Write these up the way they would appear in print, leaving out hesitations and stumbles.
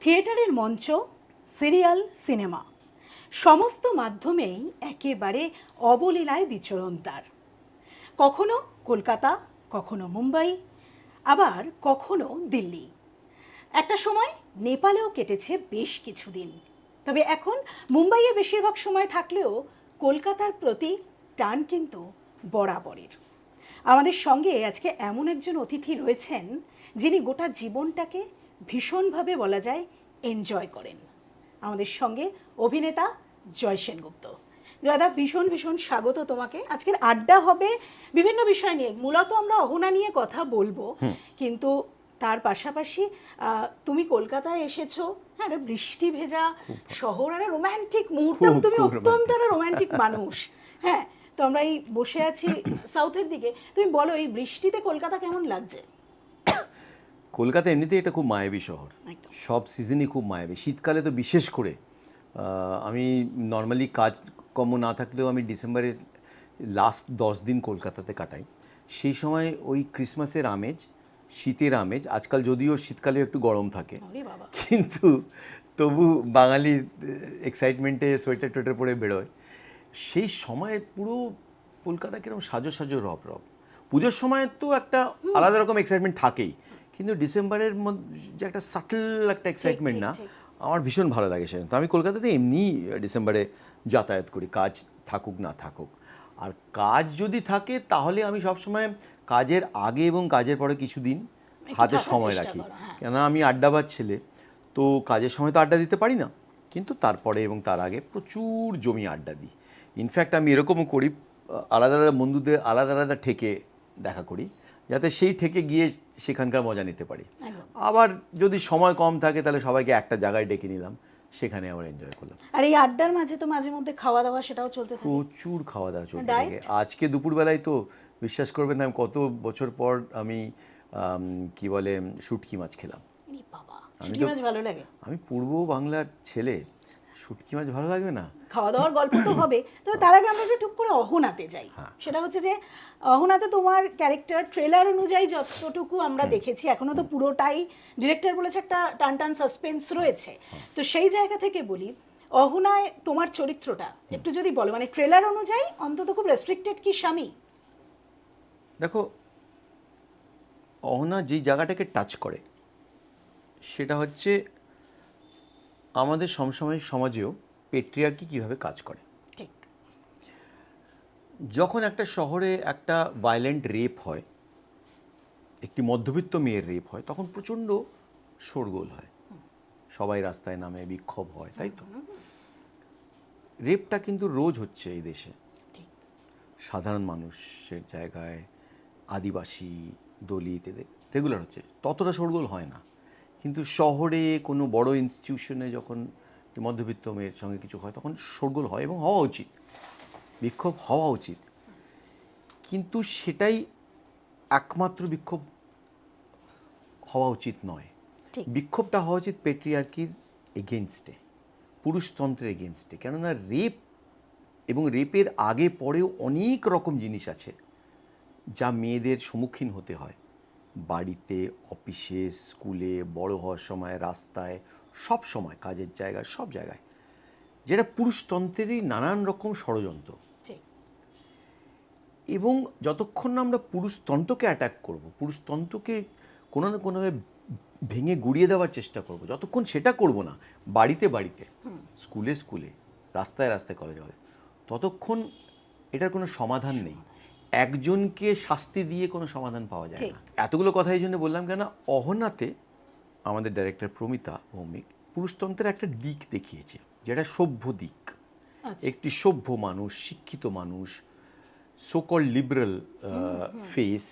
থিয়েটারের মঞ্চ, serial, cinema সমস্ত মাধ্যমেই একেবারে অবলীলায় বিচরণ তার। কখনো কলকাতা, কখনো মুম্বাই, আবার কখনো দিল্লি। একটা সময় নেপালেও কেটেছে বেশ কিছুদিন। তবে এখন মুম্বাইয়ে বেশিরভাগ সময় থাকলেও কলকাতার প্রতি টান কিন্তু বরাবরের। আমাদের সঙ্গে আজকে এমন একজন অতিথি রয়েছেন যিনি গোটা জীবনটাকে ভীষণভাবে বলা যায় এনজয় করেন। আমাদের সঙ্গে অভিনেতা জয় সেনগুপ্ত। দাদা, ভীষণ ভীষণ স্বাগত তোমাকে। আজকের আড্ডা হবে বিভিন্ন বিষয় নিয়ে, মূলত আমরা অহনা নিয়ে কথা বলবো, কিন্তু তার পাশাপাশি তুমি কলকাতায় এসেছো, হ্যাঁ, একটা বৃষ্টি ভেজা শহর, একটা রোম্যান্টিক মুহূর্ত, তুমি অত্যন্ত একটা রোম্যান্টিক মানুষ। হ্যাঁ, তো আমরা এই বসে আছি সাউথের দিকে। তুমি বলো, এই বৃষ্টিতে কলকাতা কেমন লাগছে? কলকাতা এমনিতে এটা খুব মায়াবী শহর, সব সিজনই খুব মায়াবী। শীতকালে তো বিশেষ করে আমি নর্মালি কাজকর্ম না থাকলেও আমি ডিসেম্বরের লাস্ট 10 দিন কলকাতাতে কাটাই। সেই সময় ওই ক্রিসমাসের আমেজ, শীতের আমেজ, আজকাল যদিও শীতকালে একটু গরম থাকে, কিন্তু তবু বাঙালির এক্সাইটমেন্টে সোয়েটার টোয়েটার পরে বেরোয়। সেই সময় পুরো কলকাতা কিরকম সাজো সাজো রব রব। পুজোর সময় তো একটা আলাদা রকম এক্সাইটমেন্ট থাকেই, কিন্তু ডিসেম্বরের মধ্যে যে একটা সাটল একটা এক্সাইটমেন্ট না, আমার ভীষণ ভালো লাগে সেটা। তো আমি কলকাতাতে এমনি ডিসেম্বরে যাতায়াত করি, কাজ থাকুক না থাকুক। আর কাজ যদি থাকে তাহলে আমি সবসময় কাজের আগে এবং কাজের পরে কিছুদিন হাতে সময় রাখি, কেন আমি আড্ডাবাজ ছেলে, তো কাজের সময় তো আড্ডা দিতে পারি না, কিন্তু তারপরে এবং তার আগে প্রচুর জমি আড্ডা দিই। ইনফ্যাক্ট আমি এরকমও করি, আলাদা আলাদা বন্ধুদের আলাদা আলাদা ঠেকে দেখা করি, যাতে সেই ঠেকে গিয়ে সেখানকার মজা নিতে পারি। আবার যদি সময় কম থাকে তাহলে সবাইকে একটা জায়গায় ডেকে নিলাম, সেখানে আবার এনজয় করলাম। আর এই আড্ডার মাঝে তো মাঝে মধ্যে খাওয়া দাওয়া সেটাও চলতে থাকে, প্রচুর খাওয়া দাওয়া চলতে থাকে। আজকে দুপুরবেলায় তো বিশ্বাস করবেন না, কত বছর পর আমি কি বলে শুটকি মাছ খেলাম। ভালো লাগে? আমি পূর্ব বাংলার ছেলে, শুটকি মাছ ভালো লাগবে না? খাওয়া দাওয়ার গল্প তো হবে, তবে তার আগে আমরা একটু টুক করে অহনাতে যাই। সেটা হচ্ছে যে অহনাতে তোমার ক্যারেক্টার ট্রেলার অনুযায়ী যতটুকু আমরা দেখেছি, এখনো তো পুরোটাই ডিরেক্টর বলেছে একটা টান টান সাসপেন্স রয়েছে, তো সেই জায়গা থেকে বলি অহনায় তোমার চরিত্রটা একটু যদি বলো, মানে ট্রেলার অনুযায়ী অন্তত খুব রেস্ট্রিক্টেড কি স্বামী? দেখো, অহনা যেই জায়গাটাকে টাচ করে সেটা হচ্ছে আমাদের সমসাময়িক সমাজেও পেট্রিয়ার্কি কীভাবে কাজ করে। ঠিক, যখন একটা শহরে একটা ভায়োলেন্ট রেপ হয়, একটি মধ্যবিত্ত মেয়ের রেপ হয়, তখন প্রচণ্ড শোরগোল হয়, সবাই রাস্তায় নামে, বিক্ষোভ হয়, তাই তো? রেপটা কিন্তু রোজ হচ্ছে এই দেশে, সাধারণ মানুষের জায়গায়, আদিবাসী, দলিত, এদের রেগুলার হচ্ছে, ততটা শোরগোল হয় না। কিন্তু শহরে কোনো বড় ইনস্টিটিউশনে যখন মধ্যবিত্ত মেয়ের সঙ্গে কিছু হয়, তখন শোরগোল হয় এবং হওয়া উচিত, বিক্ষোভ হওয়া উচিত। কিন্তু সেটাই একমাত্র বিক্ষোভ হওয়া উচিত নয়। বিক্ষোভটা হওয়া উচিত পেট্রিয়ার্কির এগেনস্টে, পুরুষতন্ত্রের এগেনস্টে। কেননা রেপ এবং রেপের আগে পরেও অনেক রকম জিনিস আছে যা মেয়েদের সম্মুখীন হতে হয়, বাড়িতে, অফিসে, স্কুলে, বড় হওয়ার সময়, রাস্তায়, সব সময়, কাজের জায়গায়, সব জায়গায়, যেটা পুরুষতন্ত্রেরই নানান রকম ষড়যন্ত্র। এবং যতক্ষণ না আমরা পুরুষতন্ত্রকে অ্যাটাক করব, পুরুষতন্ত্রকে কোনো না কোনোভাবে ভেঙে গুড়িয়ে দেওয়ার চেষ্টা করব, যতক্ষণ সেটা করব না, বাড়িতে বাড়িতে, স্কুলে স্কুলে, রাস্তায় রাস্তায়, কলেজে কলেজে, ততক্ষণ এটার কোনো সমাধান নেই। একজনকে শাস্তি দিয়ে কোনো সমাধান পাওয়া যায় না। এতগুলো কথা এই জন্য বললাম, কেন অহনাতে আমাদের ডাইরেক্টর প্রমিতা ভৌমিক পুরুষতন্ত্রের একটা দিক দেখিয়েছে, যেটা সভ্য দিক। একটি সভ্য মানুষ, শিক্ষিত মানুষ, সোকল লিবারেল ফেস,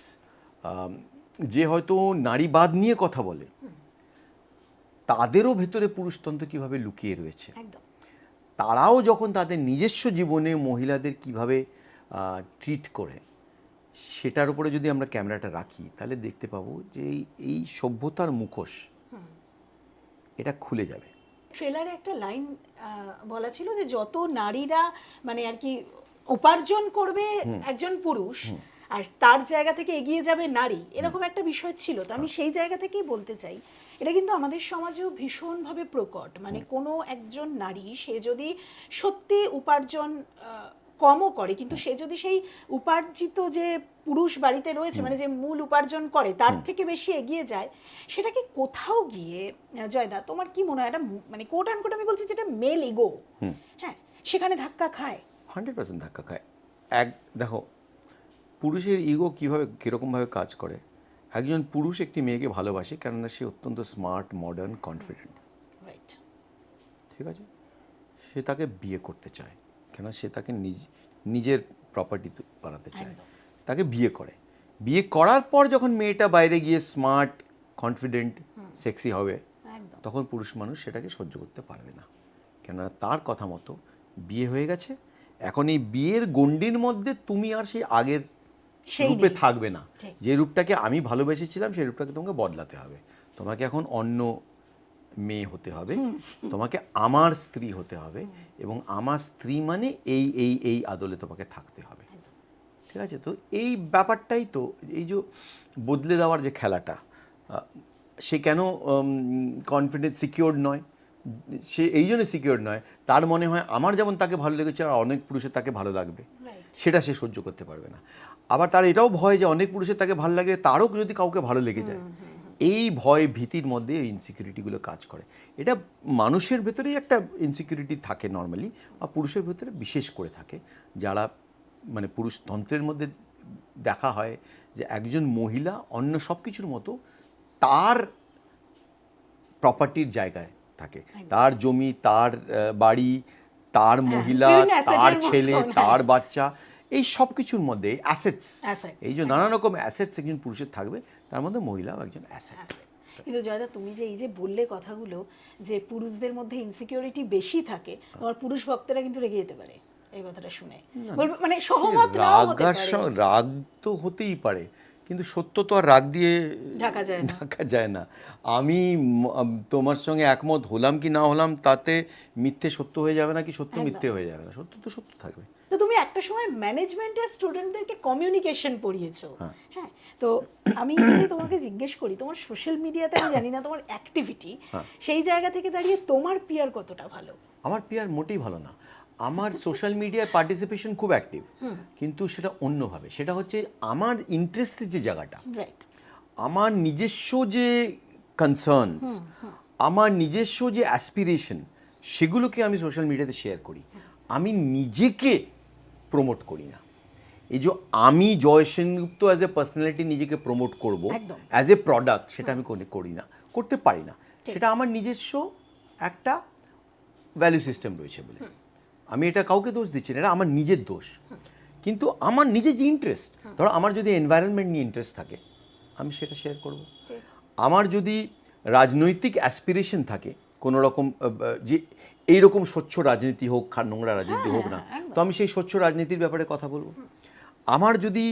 যে হয়তো নারীবাদ নিয়ে কথা বলে, তাদেরও ভেতরে পুরুষতন্ত্র কিভাবে লুকিয়ে রয়েছে। তারাও যখন তাদের নিজস্ব জীবনে মহিলাদের কিভাবে ট্রিট করে, সেটার উপরে যদি আমরা ক্যামেরাটা রাখি, তাহলে দেখতে পাবো যে এই সভ্যতার মুখোশ এটা খুলে যাবে। ট্রেলারে একটা লাইন বলা ছিল যে যত নারীরা মানে আর কি উপার্জন করবে একজন পুরুষ, আর তার জায়গা থেকে এগিয়ে যাবে নারী, এরকম একটা বিষয় ছিল। তো আমি সেই জায়গা থেকেই বলতে চাই, এটা কিন্তু আমাদের সমাজেও ভীষণভাবে প্রকট, মানে কোনো একজন নারী সে যদি সত্যি উপার্জন কমও করে, কিন্তু সে যদি সেই উপার্জিত যে পুরুষ বাড়িতে রয়েছে, মানে যে মূল উপার্জন করে তার থেকে বেশি এগিয়ে যায়, সেটাকে কোথাও গিয়ে জয়দা তোমার কি মনে হয়, এটা মানে কোট অ্যান্ড কোট আমি বলছি যেটা মেল ইগো, হ্যাঁ, সেখানে ধাক্কা খায়? 100% ধাক্কা খায়। দেখো, পুরুষের ইগো কীভাবে কীরকমভাবে কাজ করে। একজন পুরুষ একটি মেয়েকে ভালোবাসে কেননা সে অত্যন্ত স্মার্ট, মডার্ন, কনফিডেন্ট, রাইট, ঠিক আছে। সে তাকে বিয়ে করতে চায়, কেন সে তাকে নিজের প্রপার্টি বানাতে চায়, তাকে বিয়ে করে। বিয়ে করার পর যখন মেয়েটা বাইরে গিয়ে স্মার্ট, কনফিডেন্ট, সেক্সি হবে, তখন পুরুষ মানুষ সেটাকে সহ্য করতে পারবে না, কেননা তার কথা মতো বিয়ে হয়ে গেছে। এখন এই বিয়ের গণ্ডির মধ্যে তুমি আর সেই আগের রূপে থাকবে না। যে রূপটাকে আমি ভালোবেসেছিলাম সেই রূপটাকে তোমাকে বদলাতে হবে। তোমাকে এখন অন্য মেয়ে হতে হবে, তোমাকে আমার স্ত্রী হতে হবে, এবং আমার স্ত্রী মানে এই এই এই আদলে তোমাকে থাকতে হবে, ঠিক আছে। তো এই ব্যাপারটাই তো, এই যে বদলে দেওয়ার যে খেলাটা, সে কেন কনফিডেন্স সিকিউরড নয়, সে এই জন্য সিকিউরড নয়, তার মনে হয় আমার যেমন তাকে ভালো লেগেছে আর অনেক পুরুষের তাকে ভালো লাগবে, সেটা সে সহ্য করতে পারবে না। আবার তার এটাও ভয় যে অনেক পুরুষের তাকে ভালো লাগে, তারও যদি কাউকে ভালো লেগে যায়, এই ভয় ভীতির মধ্যে এই ইনসিকিউরিটিগুলো কাজ করে। এটা মানুষের ভেতরেই একটা ইনসিকিউরিটি থাকে নর্মালি, আর পুরুষের ভেতরে বিশেষ করে থাকে। যারা মানে পুরুষতন্ত্রের মধ্যে দেখা হয় যে একজন মহিলা অন্য সব কিছুর মতো তার প্রপার্টির জায়গায় থাকে, তার জমি, তার বাড়ি, তার মহিলা, তার ছেলে, তার বাচ্চা, এই সব কিছুর মধ্যে অ্যাসেটস, এই যে নানা রকম অ্যাসেটস একজন পুরুষের থাকবে, তার মধ্যে মহিলাও একজন অ্যাসেট। কিন্তু জয়দা, তুমি যে এই যে বললে কথাগুলো, যে পুরুষদের মধ্যে ইনসিকিউরিটি বেশি থাকে, আমার পুরুষ ভক্তরা কিন্তু রেগে যেতে পারে এই কথাটা শুনে, মানে সহমত নাও হতে পারে। রাগ তো হতেই পারে, কিন্তু সত্য তো আর রাগ দিয়ে ঢাকা যায় না। আমি তোমার সঙ্গে একমত হলাম কি না হলাম তাতে মিথ্যে সত্য হয়ে যাবে না, কি সত্য মিথ্যে হয়ে যাবে না, সত্য তো সত্য থাকবে। তো তুমি একটা সময় ম্যানেজমেন্টের স্টুডেন্টদেরকে কমিউনিকেশন পড়িয়েছো, হ্যাঁ, তো আমি যদি তোমাকে জিজ্ঞেস করি, তোমার সোশ্যাল মিডিয়াতে আমি জানি না তোমার অ্যাক্টিভিটি, সেই জায়গা থেকে দাঁড়িয়ে তোমার পিয়ার কতটা ভালো? আমার পিয়ার মোটেই ভালো না। আমার সোশ্যাল মিডিয়ায় পার্টিসিপেশন খুব অ্যাক্টিভ, কিন্তু সেটা অন্যভাবে। সেটা হচ্ছে আমার ইন্টারেস্টের যে জায়গাটা, আমার নিজস্ব যে কনসার্নস, আমার নিজস্ব যে অ্যাসপিরেশন, সেগুলোকে আমি সোশ্যাল মিডিয়াতে শেয়ার করি। আমি নিজেকে প্রমোট করি না। এই যে আমি জয় সেনগুপ্ত অ্যাজ এ পার্সোনালিটি নিজেকে প্রমোট করব অ্যাজ এ প্রোডাক্ট, সেটা আমি করি না, করতে পারি না। সেটা আমার নিজস্ব একটা ভ্যালু সিস্টেম রয়েছে বলে। আমি এটা কাউকে দোষ দিচ্ছি না, এটা আমার নিজের দোষ। কিন্তু আমার নিজের যে ইন্টারেস্ট, ধরো আমার যদি এনভায়রনমেন্ট নিয়ে ইন্টারেস্ট থাকে, আমি সেটা শেয়ার করব। আমার যদি রাজনৈতিক অ্যাসপিরেশন থাকে কোনো রকম, যে এইরকম স্বচ্ছ রাজনীতি হোক, নোংরা রাজনীতি হোক না, তো আমি সেই স্বচ্ছ রাজনীতির ব্যাপারে কথা বলবো। আমার যদি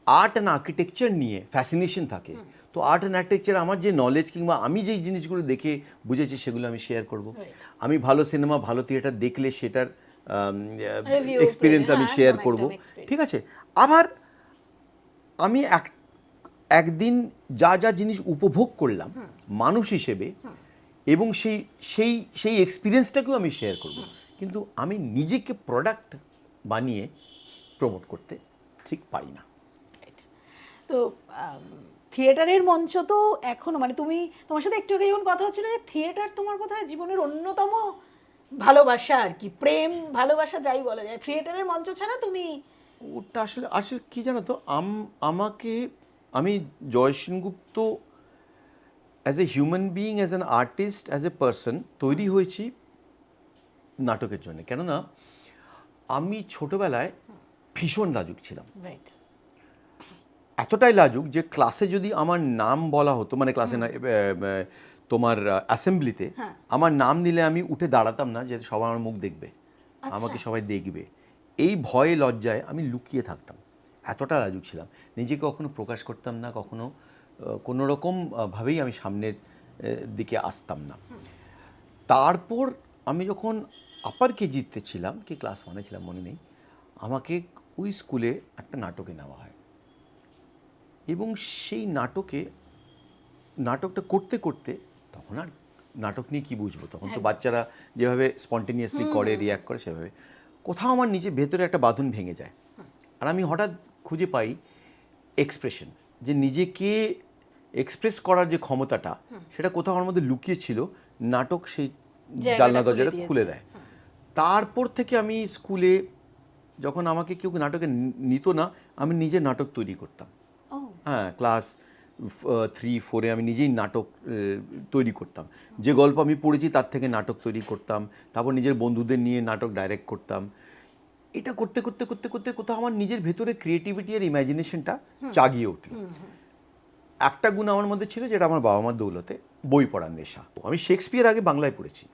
আর্ট অ্যান্ড আর্কিটেকচার নিয়ে ফ্যাসিনেশন থাকে, তো আর্ট অ্যান্ড আর্কিটেকচার আমার যে নলেজ কিংবা আমি যেই জিনিসগুলো দেখে বুঝেছি সেগুলো আমি শেয়ার করব। আমি ভালো সিনেমা, ভালো থিয়েটার দেখলে সেটার এক্সপিরিয়েন্স আমি শেয়ার করব, ঠিক আছে। আবার আমি একদিন যা যা জিনিস উপভোগ করলাম মানুষ হিসেবে, এবং সেই এক্সপিরিয়েন্সটাকেও আমি শেয়ার করব, কিন্তু আমি নিজেকে প্রোডাক্ট বানিয়ে প্রমোট করতে ঠিক পারি না। তো থিয়েটারের মঞ্চ তো এখনো, মানে তোমার সাথে একটু আগে যখন কথা হচ্ছিল যে থিয়েটার তোমার কোথায় জীবনের অন্যতম ভালোবাসা আর কি, প্রেম ভালোবাসা যাই বলা যায়, থিয়েটারের মঞ্চ ছাড়া তুমি ওটা আসলে কি জানো তো, আমি Joy Sengupta as a human being, as an artist, as a person তৈরি হয়েছি নাটকের জন্য। কেননা আমি ছোটবেলায় ভীষণ লাজুক ছিলাম, এতটাই লাজুক যে ক্লাসে যদি আমার নাম বলা হতো, মানে ক্লাসে না, তোমার অ্যাসেম্বলিতে আমার নাম নিলে আমি উঠে দাঁড়াতাম না, যে সবাই আমার মুখ দেখবে, আমাকে সবাই দেখবে, এই ভয়ে লজ্জায় আমি লুকিয়ে থাকতাম। এতটা লাজুক ছিলাম, নিজেকে কখনো প্রকাশ করতাম না, কখনো কোনো রকম ভাবেই আমি সামনের দিকে আসতাম না। তারপর আমি যখন আপার কেজিতে ছিলাম, কি ক্লাস 1-এ ছিলাম মনে নেই, আমাকে ওই স্কুলে একটা নাটকে নেওয়া হয়, এবং সেই নাটকটা করতে করতে তখন আর নাটক নিয়ে কি বুঝবো, তখন তো বাচ্চারা যেভাবে স্পন্টেনিয়াসলি করে, রিয়াক্ট করে, সেভাবে কোথাও আমার নিজে ভেতরে একটা বাঁধন ভেঙে যায়। আর আমি হঠাৎ খুঁজে পাই এক্সপ্রেশন, যে নিজেকে এক্সপ্রেস করার যে ক্ষমতাটা, সেটা কোথাও আমার মধ্যে লুকিয়ে ছিল। নাটক সেই জানলা দরজাটা খুলে দেয়। তারপর থেকে আমি স্কুলে যখন আমাকে কেউ নাটকে নিত না, আমি নিজে নাটক তৈরি করতাম। হ্যাঁ, ক্লাস 3-4 আমি নিজেই নাটক তৈরি করতাম। যে গল্প আমি পড়েছি তার থেকে নাটক তৈরি করতাম, তারপর নিজের বন্ধুদের নিয়ে নাটক ডাইরেক্ট করতাম। এটা করতে করতে করতে করতে কোথাও আমার নিজের ভেতরে ক্রিয়েটিভিটি আর ইমাজিনেশনটা জাগিয়ে উঠল। একটা গুণ আমার মধ্যে ছিল, যেটা আমার বাবা মার দৌলতে, বই পড়ার নেশা। আমি শেক্সপিয়ার আগে বাংলায় পড়েছি,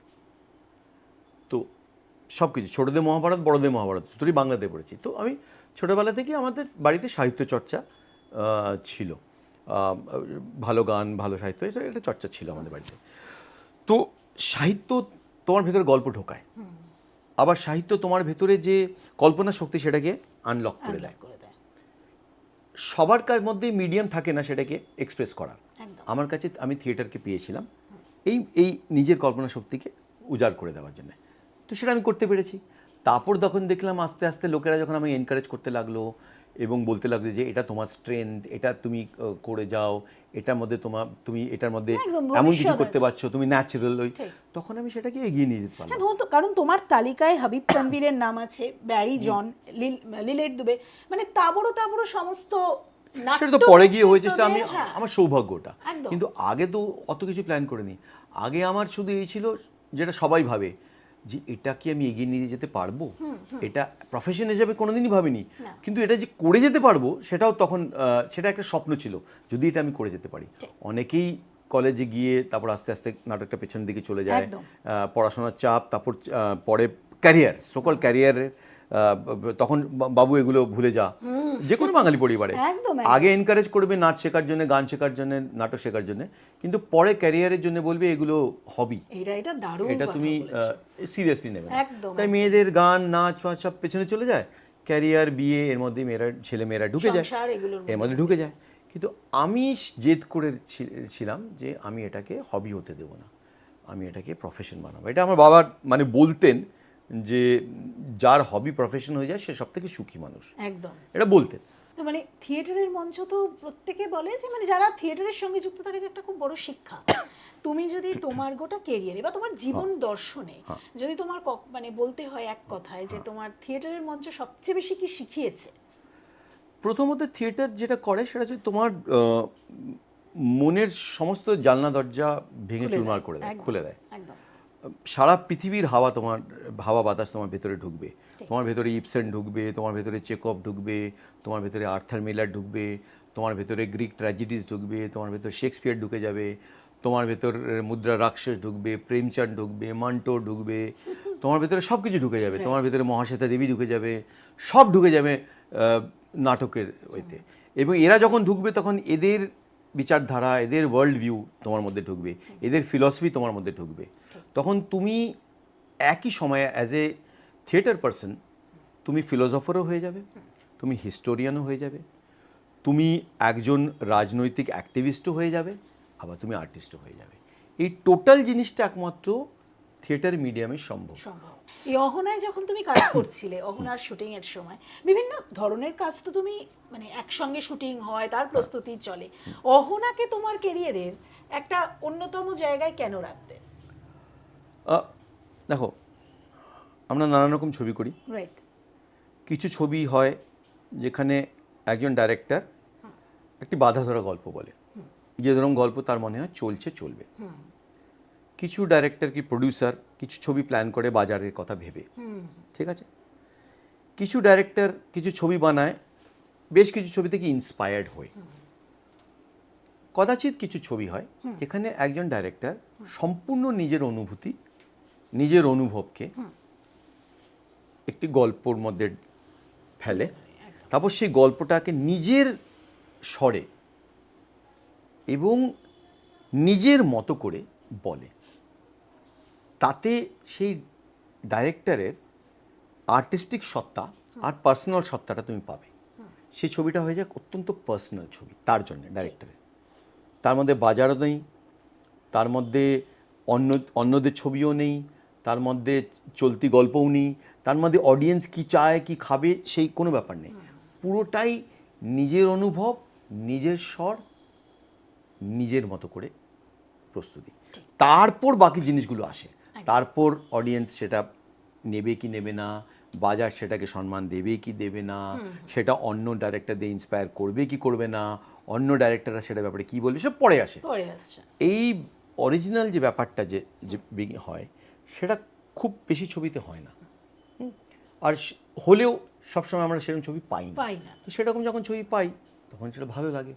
তো সব কিছু ছোটদের মহাভারত, বড়দের মহাভারত দুটোই বাংলাতে পড়েছি। তো আমি ছোটোবেলা থেকে আমাদের বাড়িতে সাহিত্য চর্চা ছিল, ভালো গান, ভালো সাহিত্য, এটা চর্চা ছিল আমাদের বাড়িতে। তো সাহিত্য তোমার ভেতরে গল্প ঢোকায়, আবার সাহিত্য তোমার ভেতরে যে কল্পনা শক্তি সেটাকে আনলক করে দেয়। সবার মধ্যে মিডিয়াম থাকে না সেটাকে এক্সপ্রেস করার। আমার কাছে আমি থিয়েটারকে পেয়েছিলাম এই নিজের কল্পনা শক্তিকে উজাড় করে দেওয়ার জন্য। তো সেটা আমি করতে পেরেছি। তারপর তখন দেখলাম আস্তে আস্তে লোকেরা যখন আমাকে এনকারেজ করতে লাগলো এবং বলতে লাগলো যে এটা তোমার স্ট্রেংথ, এটা তুমি করে যাও, এটার মধ্যে তুমি এটার মধ্যে এমন কিছু করতে পারছো, তুমি ন্যাচারাল, তখন আমি সেটাকে এগিয়ে নিয়ে যেতে পারলাম। কারণ তোমার তালিকায় হাবিব তানভীরের নাম আছে, ব্যারি জন, লিলেট দুবে, মানে তাবড়ো তাবড়ো সমস্ত। সেটা তো পরে গিয়ে হয়েছে, সেটা আমি আমার সৌভাগ্যটা। কিন্তু আগে তো অত কিছু প্ল্যান করিনি। আগে আমার শুধু এই ছিল, যেটা সবাই ভাবে, যে এটা কি আমি এগিয়ে নিয়ে যেতে পারবো, এটা প্রফেশন হিসেবে কোনোদিনই ভাবিনি, কিন্তু এটা যে করে যেতে পারবো সেটাও তখন, সেটা একটা স্বপ্ন ছিল, যদি এটা আমি করে যেতে পারি। অনেকেই কলেজে গিয়ে তারপর আস্তে আস্তে নাটকটা পেছনের দিকে চলে যায়, পড়াশোনার চাপ, তারপর পরে ক্যারিয়ার, সকল ক্যারিয়ারের, তখন বাবু এগুলো ভুলে যা, যে কোনো বাঙালি পরিবারে আগে এনকারেজ করবে নাচ শেখার জন্য, গান শেখার জন্য, নাটক শেখার জন্য, কিন্তু পরে ক্যারিয়ারের জন্য বলবে এগুলো হবি, এটা তুমি সিরিয়াসলি নেবে না। তাই মেয়েদের গান, নাচ ফাচ সব পেছনে চলে যায়, ক্যারিয়ার, বিয়ে, এর মধ্যে ছেলে মেয়েরা ঢুকে যায়, এর মধ্যে ঢুকে যায়। কিন্তু আমি জেদ করে ছিলাম যে আমি এটাকে হবি হতে দেবো না, আমি এটাকে প্রফেশন বানাবো। এটা আমার বাবা মানে বলতেন যে যার হবি প্রফেশন হয়ে যায় সে সব থেকে সুখী মানুষ, একদম এটা বলতেন। মানে থিয়েটারের মঞ্চ তো প্রত্যেকে বলে যে মানে যারা থিয়েটারের সঙ্গে যুক্ত থাকে যে একটা খুব বড় শিক্ষা। তুমি যদি তোমার গোটা ক্যারিয়ারে বা তোমার জীবন দর্শনে যদি তোমার মানে বলতে হয় এক কথায় যে তোমার থিয়েটারের মঞ্চ সবচেয়ে বেশি কি শিখিয়েছে? প্রথমত থিয়েটার যেটা করে সেটা হচ্ছে তোমার মনের সমস্ত জানলা দরজা ভেঙে চুরমার করে দেয়, খুলে দেয়। সারা পৃথিবীর হাওয়া বাতাস তোমার ভেতরে ঢুকবে, তোমার ভেতরে ইবসেন ঢুকবে, তোমার ভেতরে চেকভ ঢুকবে, তোমার ভেতরে আর্থার মিলার ঢুকবে, তোমার ভেতরে গ্রিক ট্র্যাজেডিস ঢুকবে, তোমার ভেতরে শেক্সপিয়ার ঢুকে যাবে, তোমার ভেতর মুদ্রা রাক্ষস ঢুকবে, প্রেমচাঁদ ঢুকবে, মান্টো ঢুকবে, তোমার ভেতরে সব কিছু ঢুকে যাবে, তোমার ভেতরে মহাশ্বেতা দেবী ঢুকে যাবে, সব ঢুকে যাবে নাটকের ওইতে। এবং এরা যখন ঢুকবে তখন এদের বিচারধারা, এদের ওয়ার্ল্ড ভিউ তোমার মধ্যে ঢুকবে, এদের ফিলসফি তোমার মধ্যে ঢুকবে। তখন তুমি একই সময়ে অ্যাজ এ থিয়েটার পারসন তুমি ফিলোসফারও হয়ে যাবে, তুমি হিস্টোরিয়ানও হয়ে যাবে, তুমি একজন রাজনৈতিক অ্যাক্টিভিস্টও হয়ে যাবে, আবার তুমি আর্টিস্টও হয়ে যাবে। এই টোটাল জিনিসটা একমাত্র থিয়েটার মিডিয়ামে সম্ভব। এই অহনায় যখন তুমি কাজ করছিলে, অহনার শুটিং এর সময় বিভিন্ন ধরনের কাজ তো তুমি মানে একসঙ্গে শুটিং হয়, তার প্রস্তুতি চলে, অহনাকে তোমার ক্যারিয়ারের একটা অন্যতম জায়গায় কেন রাখবে? দেখো, আমরা নানান রকম ছবি করি, কিছু ছবি হয় যেখানে একজন ডাইরেক্টর একটি বাধা ধরা গল্প বলে, যে ধরুন গল্প তার মনে হয় চলবে। কিছু ডাইরেক্টর কি প্রডিউসার কিছু ছবি প্ল্যান করে বাজারের কথা ভেবে, ঠিক আছে। কিছু ডাইরেক্টর কিছু ছবি বানায় বেশ কিছু ছবি থেকে ইন্সপায়ার্ড হয়ে। কদাচিৎ কিছু ছবি হয় যেখানে একজন ডাইরেক্টর সম্পূর্ণ নিজের অনুভূতি, নিজের অনুভবকে একটি গল্পর মধ্যে ফেলে, তারপর সেই গল্পটাকে নিজের স্বরে এবং নিজের মতো করে বলে। তাতে সেই ডাইরেক্টরের আর্টিস্টিক সত্তা আর পার্সোনাল সত্তাটা তুমি পাবে। সেই ছবিটা হয়ে যায় অত্যন্ত পার্সোনাল ছবি তার জন্য ডাইরেক্টরের। তার মধ্যে বাজারও নেই, তার মধ্যে অন্যদের ছবিও নেই, তার মধ্যে চলতি গল্পও নেই, তার মধ্যে অডিয়েন্স কি চায় কি খাবে সেই কোনো ব্যাপার নেই। পুরোটাই নিজের অনুভব, নিজের স্বর, নিজের মতো করে প্রস্তুতি। তারপর বাকি জিনিসগুলো আসে, তারপর অডিয়েন্স সেটা নেবে কি নেবে না, বাজার সেটাকে সম্মান দেবে কি দেবে না, সেটা অন্য ডাইরেক্টরদের ইন্সপায়ার করবে কি করবে না, অন্য ডাইরেক্টররা সেটা ব্যাপারে কি বলবে, সব পরে আসে। এই অরিজিনাল যে ব্যাপারটা যে হয় সেটা খুব বেশি ছবিতে হয় না, আর হলেও সবসময় আমরা সেরকম ছবি পাই না। তো সেরকম যখন ছবি পাই তখন সেটা ভালো লাগে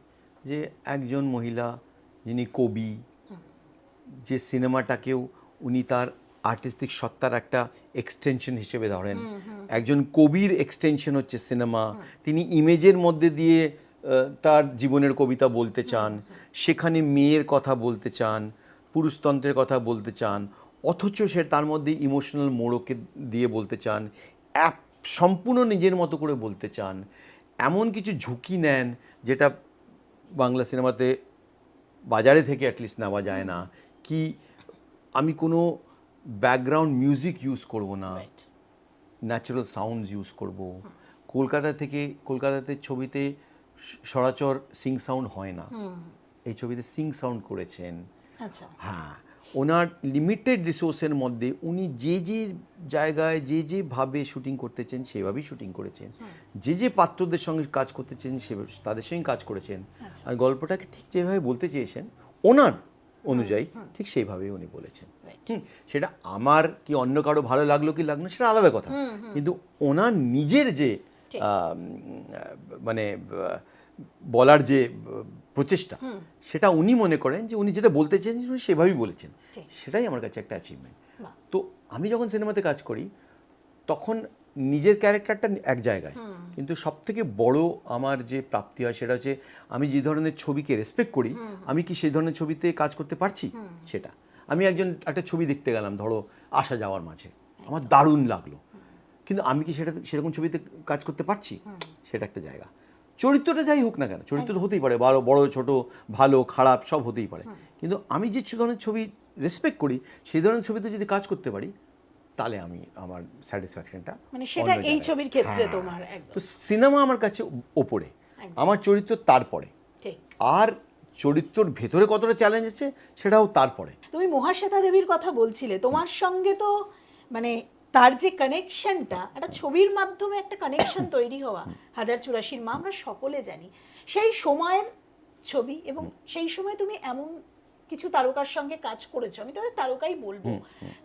যে একজন মহিলা যিনি কবি, যে সিনেমাটাকেও উনি তার আর্টিস্টিক সত্তার একটা এক্সটেনশন হিসেবে ধরেন, একজন কবির এক্সটেনশন হচ্ছে সিনেমা, তিনি ইমেজের মধ্যে দিয়ে তার জীবনের কবিতা বলতে চান, সেখানে মেয়ের কথা বলতে চান, পুরুষতন্ত্রের কথা বলতে চান, অথচ সে তার মধ্যে ইমোশনাল মোড়কে দিয়ে বলতে চান, সম্পূর্ণ নিজের মতো করে বলতে চান, এমন কিছু ঝুঁকি নেন যেটা বাংলা সিনেমাতে বাজারে থেকে অ্যাটলিস্ট নেওয়া যায় না। কি আমি কোনো ব্যাকগ্রাউন্ড মিউজিক ইউজ করব না, ন্যাচারাল সাউন্ডস ইউজ করব। কলকাতাতে ছবিতে সরাচর সিং সাউন্ড হয় না, এই ছবিতে সিং সাউন্ড করেছেন। হ্যাঁ, ওনার লিমিটেড রিসোর্সের মধ্যে উনি যে যে জায়গায় যে যেভাবে শুটিং করতে চান সেভাবেই শুটিং করেছেন, যে পাত্রদের সঙ্গে কাজ করতে চান তাদের সঙ্গে কাজ করেছেন, আর গল্পটাকে ঠিক যেভাবে বলতে চেয়েছেন ওনার অনুযায়ী ঠিক সেইভাবেই উনি বলেছেন। সেটা আমার কি অন্য কারো ভালো লাগলো কি লাগলো সেটা আলাদা কথা, কিন্তু ওনার নিজের যে মানে বলার যে প্রচেষ্টা সেটা উনি মনে করেন যে উনি যেটা বলতে চেয়েছেন উনি সেভাবেই বলেছেন, সেটাই আমার কাছে একটা অ্যাচিভমেন্ট। তো আমি যখন সিনেমাতে কাজ করি তখন নিজের ক্যারেক্টারটা এক জায়গায়, কিন্তু সব থেকে বড় আমার যে প্রাপ্তি হয় সেটা হচ্ছে আমি যে ধরনের ছবিকে রেসপেক্ট করি আমি কি সেই ধরনের ছবিতে কাজ করতে পারছি। সেটা আমি একটা ছবি দেখতে গেলাম, ধরো আসা যাওয়ার মাঝে, আমার দারুণ লাগলো, কিন্তু আমি কি সেরকম ছবিতে কাজ করতে পারছি, সেটা একটা জায়গা। চরিত্রটা যাই হোক না কেন, চরিত্র তো হতেই পারে, বড় ছোট ভালো খারাপ সব হতেই পারে, কিন্তু আমি যে ধরনের ছবি রেসপেক্ট করি সেই ধরনের ছবিতে যদি কাজ করতে পারি তাহলে আমি আমার স্যাটিসফ্যাকশনটা মানে সেটা এই ছবির ক্ষেত্রে তোমার একদম। তো সিনেমা আমার কাছে ওপরে, আমার চরিত্র তারপরে, আর চরিত্রর ভেতরে কতটা চ্যালেঞ্জ আছে সেটাও তারপরে। তুমি মহাশ্বেতা দেবীর কথা বলছিলে, তোমার সঙ্গে তো মানে তার যে কানেকশনটা, একটা ছবির মাধ্যমে একটা কানেকশন তৈরি হওয়া, 1084 মা আমরা সকলে জানি সেই সময়ের ছবি, এবং সেই সময় তুমি এমন কিছু তারকার সঙ্গে কাজ করেছো, আমি তাদের তারকাই বলবো,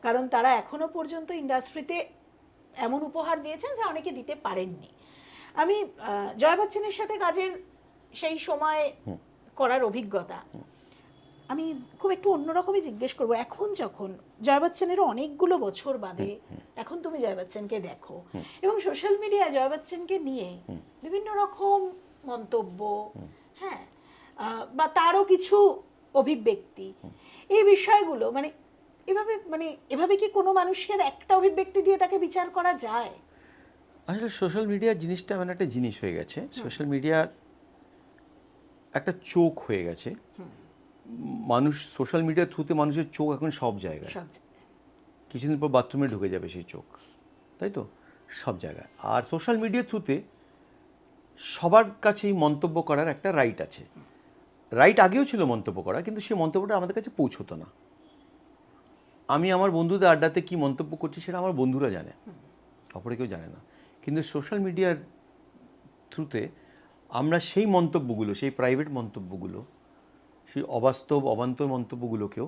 কারণ তারা এখনো পর্যন্ত ইন্ডাস্ট্রিতে এমন উপহার দিয়েছেন যা অনেকে দিতে পারেননি। আমি জয়া বচ্চনের সাথে কাজের সেই সময় করার অভিজ্ঞতা, আমি খুব একটু অন্যরকমই জিজ্ঞেস করব, এখন যখন জয়া বচ্চনেরও অনেকগুলো বছর বাদে এখন তুমি জয়া বচ্চনকে দেখো এবং সোশ্যাল মিডিয়ায় জয়া বচ্চনকে নিয়ে বিভিন্ন রকম মন্তব্য, হ্যাঁ, বা তারও কিছু অভিব্যক্তি, এই বিষয়গুলো মানে এভাবে কি কোনো মানুষের একটা অভিব্যক্তি দিয়ে তাকে বিচার করা যায়? আসলে সোশ্যাল মিডিয়া জিনিসটা এমন একটা জিনিস হয়ে গেছে, সোশ্যাল মিডিয়ার একটা চোখ হয়ে গেছে। মানুষ সোশ্যাল মিডিয়ার থ্রুতে মানুষের চোখ এখন সব জায়গায়, কিছুদিন পর বাথরুমে ঢুকে যাবে সেই চোখ, তাই তো, সব জায়গায়। আর সোশ্যাল মিডিয়ার থ্রুতে সবার কাছেই মন্তব্য করার একটা রাইট আছে, রাইট আগেও ছিল মন্তব্য করা, কিন্তু সেই মন্তব্যটা আমাদের কাছে পৌঁছতো না। আমি আমার বন্ধুদের আড্ডাতে কি মন্তব্য করছি সেটা আমার বন্ধুরা জানে, অপরে কেউ জানে না। কিন্তু সোশ্যাল মিডিয়ার থ্রুতে আমরা সেই মন্তব্যগুলো, সেই প্রাইভেট মন্তব্যগুলো, সেই অবাস্তব অবান্তর মন্তব্যগুলোকেও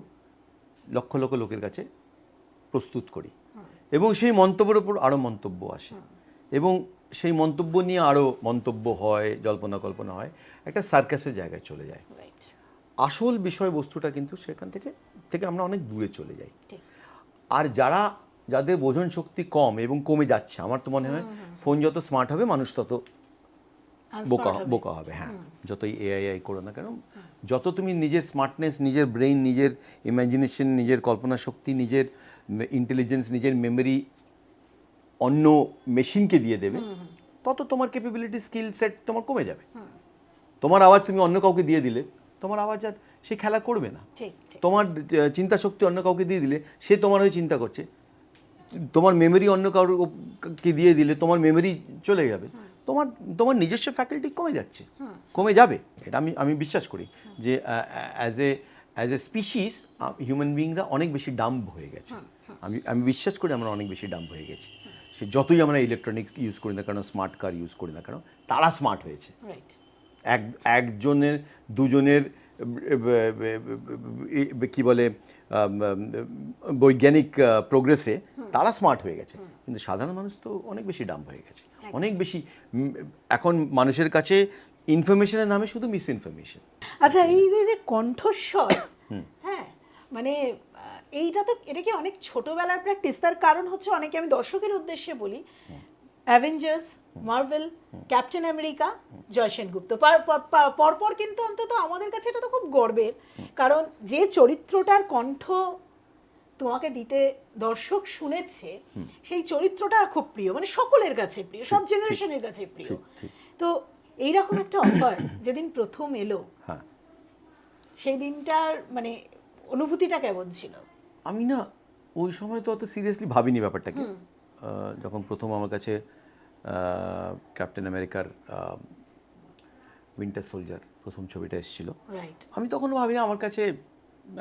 লক্ষ লক্ষ লোকের কাছে প্রস্তুত করি, এবং সেই মন্তব্যের উপর আরও মন্তব্য আসে, এবং সেই মন্তব্য নিয়ে আরও মন্তব্য হয়, জল্পনা কল্পনা হয়, একটা সার্কাসের জায়গায় চলে যায়। আসল বিষয়বস্তুটা কিন্তু সেখান থেকে আমরা অনেক দূরে চলে যাই। আর যাদের বোঝন শক্তি কম এবং কমে যাচ্ছে, আমার তো মনে হয় ফোন যত স্মার্ট হবে মানুষ তত বোকা হবে। হ্যাঁ, যতই এআই করো না কেন, যত তুমি নিজের স্মার্টনেস, নিজের ব্রেইন, নিজের ইমাজিনেশন, নিজের কল্পনা শক্তি, নিজের ইন্টেলিজেন্স, নিজের মেমোরি অন্য মেশিনকে দিয়ে দেবে, তত তোমার ক্যাপাবিলিটি, স্কিল সেট তোমার কমে যাবে। তোমার আওয়াজ তুমি অন্য কাউকে দিয়ে দিলে তোমার আওয়াজ আর সে খেলা করবে না। ঠিক ঠিক। তোমার চিন্তা শক্তি অন্য কাউকে দিয়ে দিলে সে তোমার হয়ে চিন্তা করছে, তোমার মেমোরি অন্য কাউকে দিয়ে দিলে তোমার মেমোরি চলে যাবে, তোমার তোমার নিজস্ব ফ্যাকাল্টি কমে যাচ্ছে, কমে যাবে। এটা আমি বিশ্বাস করি যে অ্যাজ এ স্পিসিস হিউম্যান বিইংরা অনেক বেশি ডাম্ব হয়ে গেছে। আমি বিশ্বাস করি আমরা অনেক বেশি ডাম্ব হয়ে গেছি। সে যতই আমরা ইলেকট্রনিক ইউজ করি না কেন, স্মার্ট কার ইউজ করি না কেন, তারা স্মার্ট হয়েছে। রাইট। একজনের দুজনের কি বলে বৈজ্ঞানিক প্রোগ্রেসে তারা স্মার্ট হয়ে গেছে, কিন্তু সাধারণ মানুষ তো অনেক বেশি ডাম্ব হয়ে গেছে, অনেক বেশি। এখন মানুষের কাছে ইনফরমেশনের নামে শুধু মিস ইনফরমেশন। আচ্ছা, এই যে কণ্ঠস্বর, হ্যাঁ, মানে এটা কি অনেক ছোটবেলার প্র্যাকটিস? তার কারণ হচ্ছে, অনেকে, আমি দর্শকের উদ্দেশ্যে বলি, অ্যাভেঞ্জার্স, মার্ভেল, ক্যাপ্টেন আমেরিকা, জয় সেনগুপ্ত পরপর, কিন্তু অন্তত আমাদের কাছে এটা তো খুব গর্বের, কারণ যে চরিত্রটার কণ্ঠ তোমাকে দিতে দর্শক শুনেছে, সেই চরিত্রটা খুব প্রিয়, মানে সকলের কাছে প্রিয়, সব জেনারেশনের কাছে প্রিয়। তো এইরকম একটা অফার যেদিন প্রথম এলো, সেই দিনটার মানে অনুভূতিটা কেমন ছিল? আমি না ওই সময় তো অত সিরিয়াসলি ভাবিনি ব্যাপারটাকে। যখন প্রথম আমার কাছে ক্যাপ্টেন আমেরিকার উইন্টার সোলজার প্রথম ছবিটা এসেছিল, আমি তখনও ভাবিনি আমার কাছে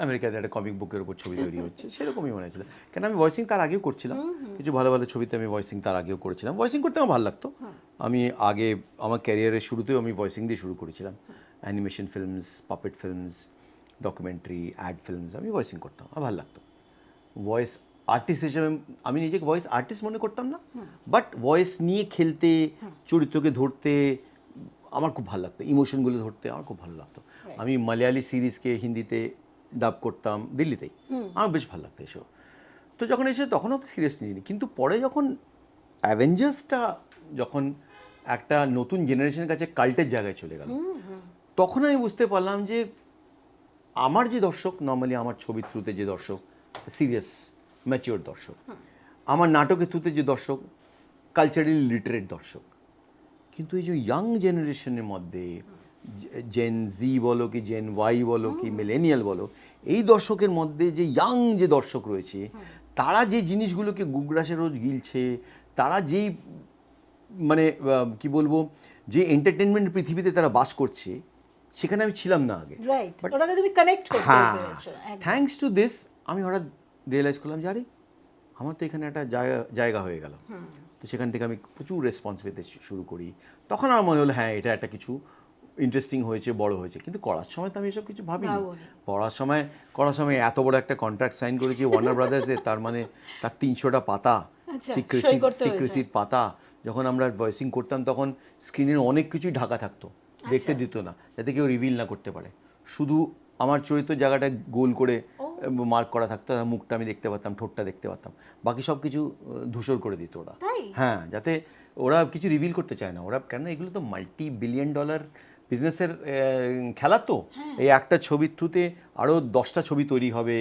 আমেরিকার একটা কমিক বুকের উপর ছবি তৈরি হচ্ছে, সেরকমই মনে হয়েছিল। কেন আমি ভয়েসিং তার আগেও করছিলাম, কিছু ভালো ভালো ছবিতে আমি ভয়েসিং তার আগেও করেছিলাম। ভয়েসিং করতে আমার ভালো লাগতো। আমি আগে আমার ক্যারিয়ারের শুরুতেও আমি ভয়েসিং দিয়ে শুরু করেছিলাম। Animation films, puppet films, documentary, ad films, আমি ভয়েসিং করতাম, আমার ভালো লাগতো। ভয়েস আর্টিস্ট হিসেবে আমি নিজেকে ভয়েস আর্টিস্ট মনে করতাম না, বাট ভয়েস নিয়ে খেলতে, চরিত্রকে ধরতে আমার খুব ভালো লাগতো, ইমোশনগুলো ধরতে আমার খুব ভালো লাগতো। আমি মালয়ালি সিরিজকে হিন্দিতে ডাব করতাম দিল্লিতেই, আমার বেশ ভালো লাগতো এসব। তো যখন এসে তখন অত সিরিয়াস নিইনি, কিন্তু পরে যখন অ্যাভেঞ্জার্সটা যখন একটা নতুন জেনারেশনের কাছে কাল্টের জায়গায় চলে গেল, তখন আমি বুঝতে পারলাম যে আমার যে দর্শক, নর্মালি আমার ছবির থ্রুতে যে দর্শক সিরিয়াস ম্যাচিওর দর্শক, আমার নাটকের থ্রুতে যে দর্শক কালচারালি লিটারেট দর্শক, কিন্তু এই যে ইয়াং জেনারেশনের মধ্যে জেন জি বলো কি জেন ওয়াই বলো কি মিলেনিয়াল বলো, এই দর্শকের মধ্যে যে ইয়াং যে দর্শক রয়েছে, তারা যে জিনিসগুলোকে গুগ্রাসে রোজ গিলছে, তারা যেই মানে কি বলবো, যে এন্টারটেনমেন্ট পৃথিবীতে তারা বাস করছে, সেখানে আমি ছিলাম না আগে। থ্যাঙ্কস টু দিস আমি হঠাৎ রিয়েলাইজ করলাম যে আরে আমার তো এখানে একটা জায়গা হয়ে গেল। তো সেখান থেকে আমি প্রচুর রেসপন্স পেতে শুরু করি। তখন আমার মনে হলো হ্যাঁ, এটা একটা কিছু ইন্টারেস্টিং হয়েছে, বড় হয়েছে। কিন্তু করার সময় তো আমি এসব কিছু ভাবিনি। করার সময় এত বড় একটা কন্ট্রাক্ট সাইন করেছি ওয়ার্নার ব্রাদার্সে, তার মানে তার 300টা পাতা, সিক্রেসির পাতা। যখন আমরা ভয়েসিং করতাম তখন স্ক্রিনের অনেক কিছুই ঢাকা থাকতো, দেখতে দিত না, যাতে কেউ রিভিল না করতে পারে। শুধু আমার চরিত্র জায়গাটা গোল করে মার্ক করা থাকতো, মুখটা আমি দেখতে পারতাম, ঠোঁটটা দেখতে পারতাম, বাকি সব কিছু ধূসর করে দিত ওরা। হ্যাঁ, যাতে ওরা কিছু রিভিল করতে চায় না ওরা, কেন এগুলো তো $multi-billion বিজনেসের খেলা। তো এই একটা ছবির থ্রুতে আরও 10টা ছবি তৈরি হবে,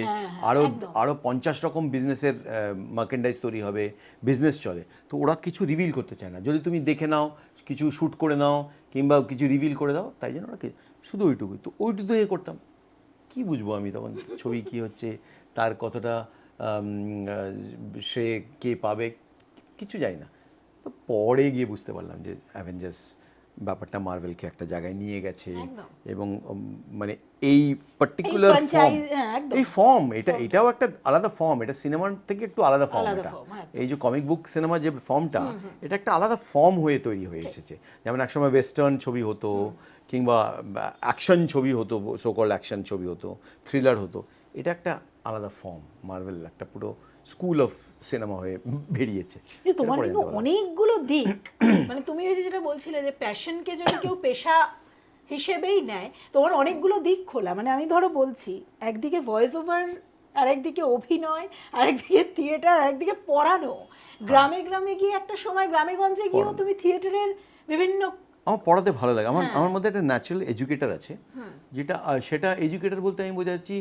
আরও 50 রকম বিজনেসের মার্কেন্ডাইজ তৈরি হবে, বিজনেস চলে। তো ওরা কিছু রিভিল করতে চায় না, যদি তুমি দেখে নাও, কিছু শ্যুট করে নাও কিংবা কিছু রিভিল করে দাও, তাই জন্য ওরা শুধু ওইটুকুই। তো ওইটুকু করতাম, কি বুঝবো আমি তখন ছবি কি হচ্ছে, তার কতটা সে কে পাবে, কিছু জানি না। তো পরে গিয়ে বুঝতে পারলাম যে অ্যাভেঞ্জার্স ব্যাপারটা মার্ভেলকে একটা জায়গায় নিয়ে গেছে, এবং মানে এই পার্টিকুলার ফর্ম, এটাও একটা আলাদা ফর্ম, এটা সিনেমার থেকে একটু আলাদা ফর্ম। এটা এই যে কমিক বুক সিনেমার যে ফর্মটা, এটা একটা আলাদা ফর্ম হয়ে তৈরি হয়ে এসেছে। যেমন একসময় ওয়েস্টার্ন ছবি হতো, কিংবা অ্যাকশন ছবি হতো, সোকল্ড অ্যাকশন ছবি হতো, থ্রিলার হতো। এটা একটা আলাদা ফর্ম, মার্ভেল একটা পুরো স্কুল অফ সিনেমা হয়ে বেরিয়েছে। তোমার কিন্তু অনেকগুলো দিক, মানে তুমি যেটা বলছিলে যে প্যাশনকে যদি কেউ পেশা হিসেবেই নেয়, তোমার অনেকগুলো দিক খোলা। মানে আমি ধরো বলছি, একদিকে ভয়েস ওভার, আর একদিকে অভিনয়, আর একদিকে থিয়েটার, আর একদিকে পড়ানো। গ্রামে গ্রামে গিয়ে একটা সময়, গ্রামে গঞ্জে গিয়েও তুমি থিয়েটারের বিভিন্ন, আমার পড়াতে ভালো লাগে। আমার মধ্যে একটা ন্যাচারাল এডুকেটর আছে, সেটা এডুকেটর বলতে আমি বোঝাচ্ছি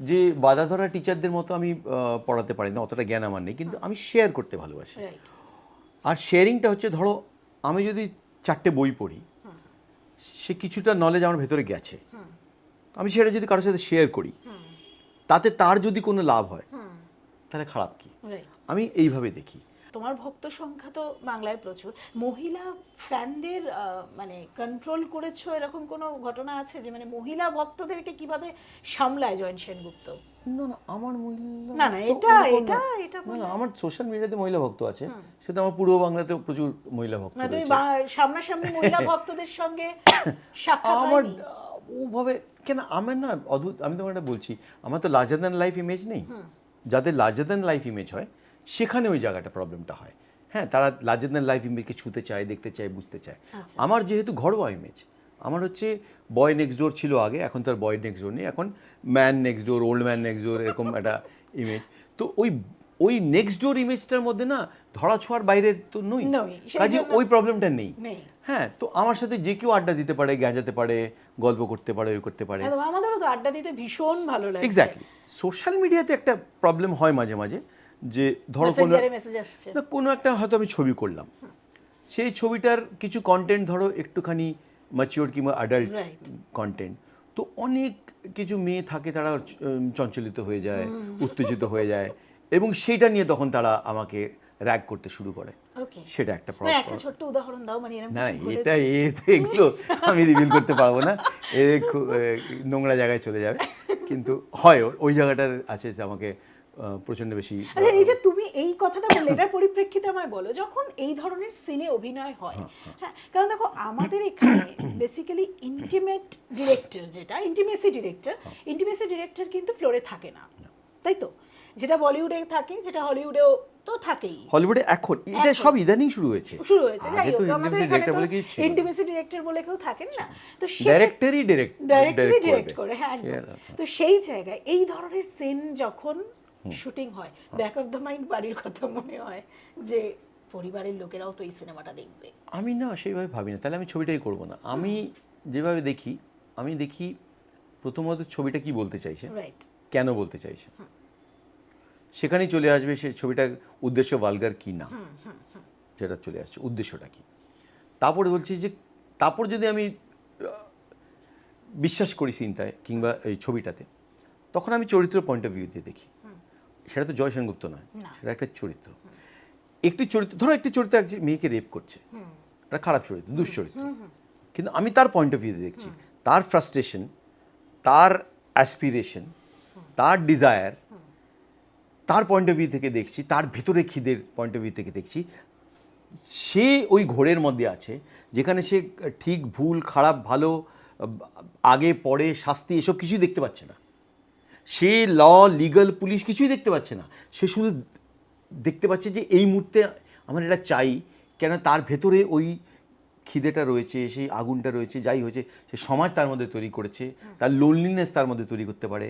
যে বাধা ধরা টিচারদের মতো আমি পড়াতে পারি না, অতটা জ্ঞান আমার নেই, কিন্তু আমি শেয়ার করতে ভালোবাসি। আর শেয়ারিংটা হচ্ছে, ধরো আমি যদি 4টে বই পড়ি, সে কিছুটা নলেজ আমার ভেতরে গেছে, আমি সেটা যদি কারোর সাথে শেয়ার করি, তাতে তার যদি কোনো লাভ হয়, তাহলে খারাপ কি? আমি এইভাবে দেখি। তোমার ভক্ত সংখ্যা তো বাংলায় প্রচুর, মহিলা ফ্যানদের মানে কন্ট্রোল করেছো, এরকম কোনো ঘটনা আছে যে মানে মহিলা ভক্তদেরকে কিভাবে সামলায় জয়ন সেনগুপ্ত? না না, আমার মহিলা না না, এটা এটা এটা না না, আমার সোশ্যাল মিডিয়াতে মহিলা ভক্ত আছে, সেটা আমার পূর্ব বাংলাতেও প্রচুর মহিলা ভক্ত মানে তুমি রয়েছে। সামনাসামনি মহিলা ভক্তদের সঙ্গে সাক্ষাৎ আমার হয়নি? ওভাবে কেন, আমার না অদ্ভুত, আমি তোমার একটা বলছি, আমার তো লার্জার দ্যান লাইফ ইমেজ নেই। যাদের লার্জার দ্যান লাইফ ইমেজ হয় সেখানে ওই জায়গাটা প্রবলেমটা হয়। হ্যাঁ, তারা লার্জার দ্যান লাইফ ইমেজকে ছুতে চায়, দেখতে চায়, বুঝতে চায়। আমার যেহেতু ঘরোয়া ইমেজ, আমার হচ্ছে বয় নেক্সট ডোর ছিল আগে, এখন তার বয় নেক্সট ডোর নেই, এখন ম্যান নেক্সট ডোর, ওল্ড ম্যান নেক্সট ডোর, এরকম একটা ইমেজ। তো ওই নেক্সট ডোর ইমেজটার মধ্যে না ধরা ছোঁয়ার বাইরে তো নই, কাজে ওই প্রবলেমটা নেই। হ্যাঁ, তো আমার সাথে যে কেউ আড্ডা দিতে পারে, গ্যাঁজাতে পারে, গল্প করতে পারে, ওই করতে পারে। আমাদেরও তো আড্ডা দিতে ভীষণ ভালো লাগে। এক্স্যাক্টলি। সোশ্যাল মিডিয়াতে একটা প্রবলেম হয় মাঝে মাঝে, যে ধরো কোনো একটা হয়তো আমি ছবি করলাম, সেই ছবিটার কিছু কন্টেন্ট ধরো একটুখানি ম্যাচিওর কিংবা অ্যাডাল্ট কন্টেন্ট, তো অনেক কিছু মেয়ে থাকে তারা চঞ্চলিত হয়ে যায়, উত্তেজিত হয়ে যায়, এবং সেইটা নিয়ে তখন তারা আমাকে র্যাগ করতে শুরু করে। সেটা একটা প্রবলেম। একটা ছোট্ট উদাহরণ দাও, মানে এরকম না, এগুলো আমি রিভিল করতে পারবো না, নোংরা জায়গায় চলে যাবে, কিন্তু হয় ওই জায়গাটার আছে যে আমাকে প্রচন্ড বেশি। এই যে তুমি এই কথাটা বললে, এটার পরিপ্রেক্ষিতে আমায় বলো, যখন এই ধরনের সিনে অভিনয় হয়, হ্যাঁ, কারণ দেখো আমাদের এখানে বেসিক্যালি ইন্টিমেট ডিরেক্টর, যেটা ইন্টিমেসি ডিরেক্টর কিন্তু ফ্লোরে থাকে না, তাই তো? যেটা বলিউডে থাকে, যেটা হলিউডেও তো থাকেই। হলিউডে এখন এটা সব ইদানিং শুরু হয়েছে। যাই হোক, আমাদের এখানে তো ইন্টিমেসি ডিরেক্টর বলে কেউ থাকেন না, তো ডাইরেক্টরি ডিরেক্ট করে। হ্যাঁ, তো সেই জায়গায় এই ধরনের সিন যখন শুটিং হয়, ব্যাক অফ দ্য মাইন্ড বাড়ির কথা মনে হয় যে পরিবারের লোকেরাও তো এই সিনেমাটা দেখবে। আমি না সেইভাবে ভাবি না, তাহলে আমি ছবিটাই করব না। আমি যেভাবে দেখি, আমি দেখি প্রথমত ছবিটা কি বলতে চাইছে, কেন বলতে চাইছে, সেখানেই চলে আসবে সে ছবিটার উদ্দেশ্য ভালগার কি না, সেটা চলে আসছে উদ্দেশ্যটা কি। তারপরে বলছি যে, তারপর যদি আমি বিশ্বাস করি সিনটায় কিংবা এই ছবিটাতে, তখন আমি চরিত্র পয়েন্ট অফ ভিউ দিয়ে দেখি। সেটা তো জয় সেনগুপ্ত নয়, সেটা একটা চরিত্র। একটি চরিত্র, ধরো একটি চরিত্র একটি মেয়েকে রেপ করছে, একটা খারাপ চরিত্র, দুশ্চরিত্র, কিন্তু আমি তার পয়েন্ট অফ ভিউ দিয়ে দেখছি, তার ফ্রাস্ট্রেশন, তার অ্যাসপিরেশন, তার ডিজায়ার, তার পয়েন্ট অফ ভিউ থেকে দেখছি, তার ভেতরে খিদের পয়েন্ট অফ ভিউ থেকে দেখছি। সে ওই ঘোরের মধ্যে আছে যেখানে সে ঠিক ভুল, খারাপ, ভালো, আগে পরে, শাস্তি, এসব কিছুই দেখতে পাচ্ছে না। সে ল, লিগাল, পুলিশ কিছুই দেখতে পাচ্ছে না। সে শুধু দেখতে পাচ্ছে যে এই মুহূর্তে আমার এটা চাই, কেন তার ভেতরে ওই খিদেটা রয়েছে, সেই আগুনটা রয়েছে, যাই হয়েছে সে সমাজ তার মধ্যে তৈরি করেছে, তার লোনলিনেস তার মধ্যে তৈরি করতে পারে,